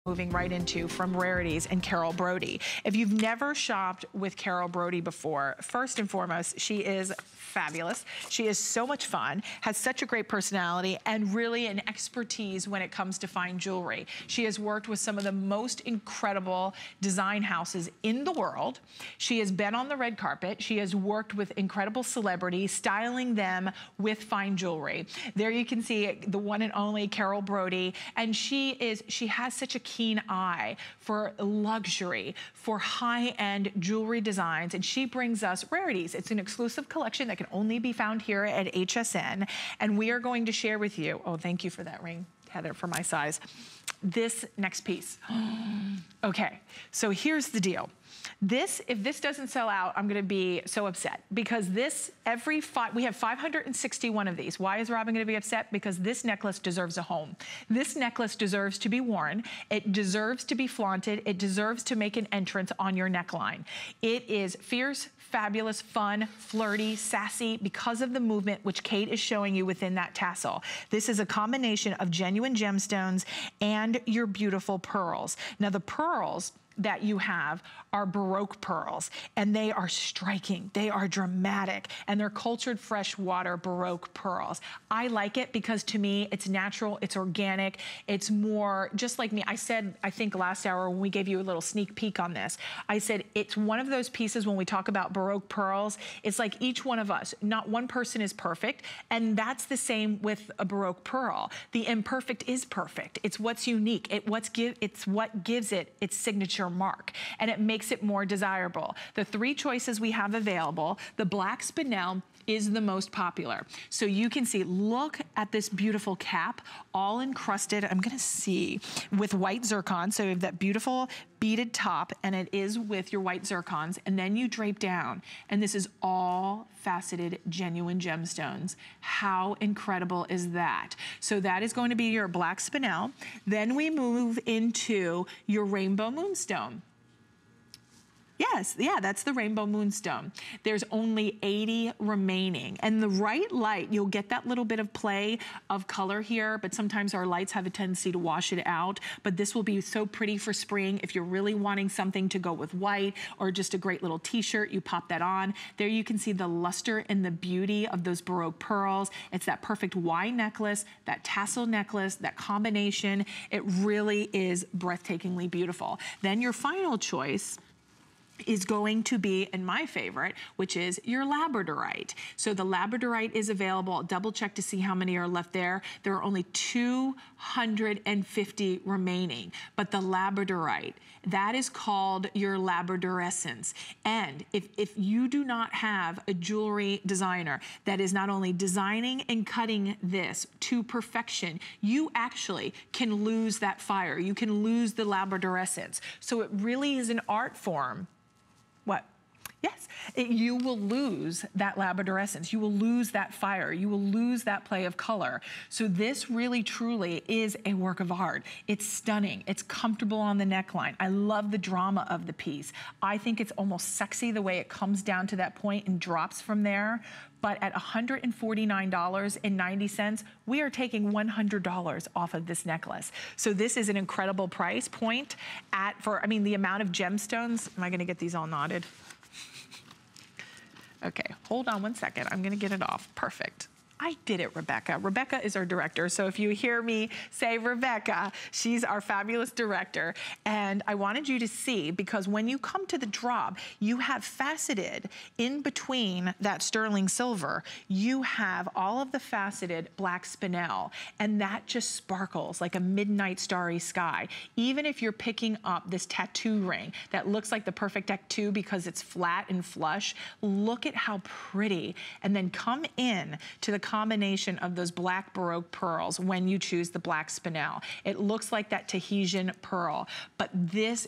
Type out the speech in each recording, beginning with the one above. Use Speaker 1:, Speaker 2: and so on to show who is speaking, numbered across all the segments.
Speaker 1: moving right into from Rarities and Brodie. If you've never shopped with Brodie before, first and foremost, she is fabulous. She is so much fun, has such a great personality, and really an expertise when it comes to fine jewelry. She has worked with some of the most incredible design houses in the world. She has been on the red carpet. She has worked with incredible celebrities, styling them with fine jewelry. There you can see the one and only Brodie, and she has such a keen eye for luxury, for high-end jewelry designs, and she brings us Rarities. It's an exclusive collection that can only be found here at HSN, and we are going to share with you, oh, thank you for that ring, Heather, for my size, this next piece. Okay, so here's the deal. If this doesn't sell out, I'm gonna be so upset, because we have 561 of these. Why is Robin gonna be upset? Because this necklace deserves a home. This necklace deserves to be worn. It deserves to be flaunted. It deserves to make an entrance on your neckline. It is fierce, fabulous, fun, flirty, sassy, because of the movement which Kate is showing you within that tassel. This is a combination of genuine gemstones and your beautiful pearls. Now the pearls that you have are Baroque pearls, and they are striking, they are dramatic, and they're cultured freshwater Baroque pearls. I like it because to me, it's natural, it's organic, it's more just like me. I said, I think last hour when we gave you a little sneak peek on this, I said it's one of those pieces when we talk about Baroque pearls, it's like each one of us, not one person is perfect, and that's the same with a Baroque pearl. The imperfect is perfect. It's what's unique. It's what gives it its signature mark, and it makes it more desirable. The three choices we have available, the black spinel is the most popular. So you can see, look at this beautiful cap, all encrusted, I'm gonna see, with white zircon. So you have that beautiful beaded top, and it is with your white zircons, and then you drape down, and this is all faceted genuine gemstones. How incredible is that? So that is going to be your black spinel. Then we move into your rainbow moonstone. Yes, yeah, that's the rainbow moonstone. There's only 80 remaining. And the right light, you'll get that little bit of play of color here, but sometimes our lights have a tendency to wash it out. But this will be so pretty for spring. If you're really wanting something to go with white or just a great little t-shirt, you pop that on. There you can see the luster and the beauty of those Baroque pearls. It's that perfect Y necklace, that tassel necklace, that combination. It really is breathtakingly beautiful. Then your final choice is going to be, and my favorite, which is your labradorite. So the labradorite is available. I'll double check to see how many are left there. There are only 250 remaining, but the labradorite, that is called your labradorescence. And if you do not have a jewelry designer that is not only designing and cutting this to perfection, you actually can lose that fire. You can lose the labradorescence. So it really is an art form. What? Yes, you will lose that labradorescence. You will lose that fire. You will lose that play of color. So this really, truly is a work of art. It's stunning. It's comfortable on the neckline. I love the drama of the piece. I think it's almost sexy the way it comes down to that point and drops from there. But at $149.90, we are taking $100 off of this necklace. So this is an incredible price point the amount of gemstones. Am I gonna get these all knotted? Okay, hold on one second. I'm gonna get it off. Perfect. I did it, Rebecca. Rebecca is our director, so if you hear me say Rebecca, she's our fabulous director. And I wanted you to see, because when you come to the drop, you have faceted in between that sterling silver, you have all of the faceted black spinel, and that just sparkles like a midnight starry sky. Even if you're picking up this tattoo ring that looks like the perfect tattoo because it's flat and flush, look at how pretty. And then come in to the combination of those black Baroque pearls when you choose the black spinel. It looks like that Tahitian pearl, but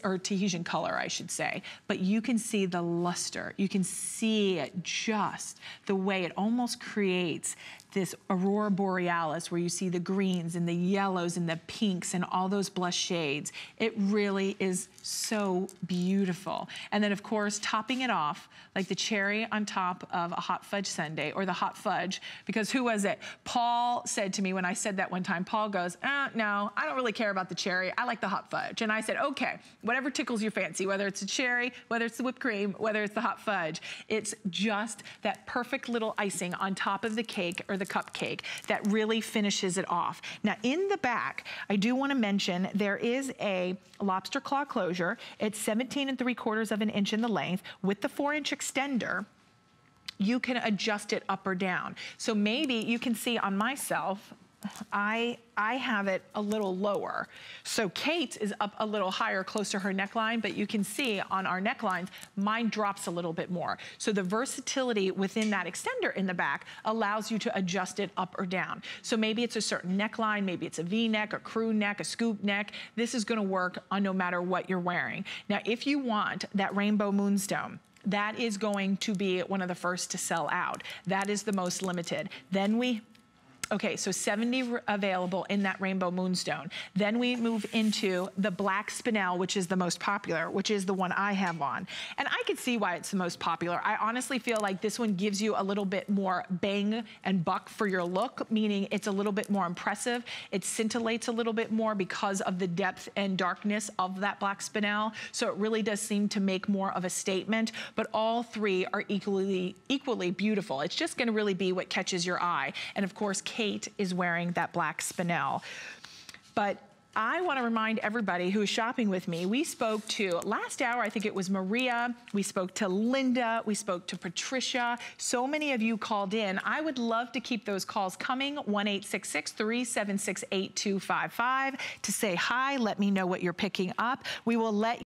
Speaker 1: or Tahitian color, I should say, but you can see the luster. You can see just the way it almost creates this Aurora Borealis where you see the greens and the yellows and the pinks and all those blush shades. It really is so beautiful. And then of course, topping it off, like the cherry on top of a hot fudge sundae, or the hot fudge, because who was it? Paul said to me when I said that one time, Paul goes, no, I don't really care about the cherry. I like the hot fudge. And I said, okay, whatever tickles your fancy, whether it's a cherry, whether it's the whipped cream, whether it's the hot fudge, it's just that perfect little icing on top of the cake or the cupcake that really finishes it off. Now in the back, I do want to mention there is a lobster claw closure. It's 17 3/4 of an inch in the length with the 4-inch extender. You can adjust it up or down. So maybe you can see on myself, I have it a little lower. So Kate is up a little higher, close to her neckline, but you can see on our necklines, mine drops a little bit more. So the versatility within that extender in the back allows you to adjust it up or down. So maybe it's a certain neckline, maybe it's a V-neck, a crew neck, a scoop neck. This is gonna work on no matter what you're wearing. Now, if you want that rainbow moonstone, that is going to be one of the first to sell out. That is the most limited. Then okay, so 70 available in that rainbow moonstone. Then we move into the black spinel, which is the most popular, which is the one I have on. And I could see why it's the most popular. I honestly feel like this one gives you a little bit more bang and buck for your look, meaning it's a little bit more impressive. It scintillates a little bit more because of the depth and darkness of that black spinel. So it really does seem to make more of a statement, but all three are equally beautiful. It's just gonna really be what catches your eye. And of course, Kate is wearing that black spinel. But I want to remind everybody who is shopping with me, we spoke to, last hour, I think it was Maria, we spoke to Linda, we spoke to Patricia. So many of you called in. I would love to keep those calls coming, 1-866-376-8255, to say hi, let me know what you're picking up. We will let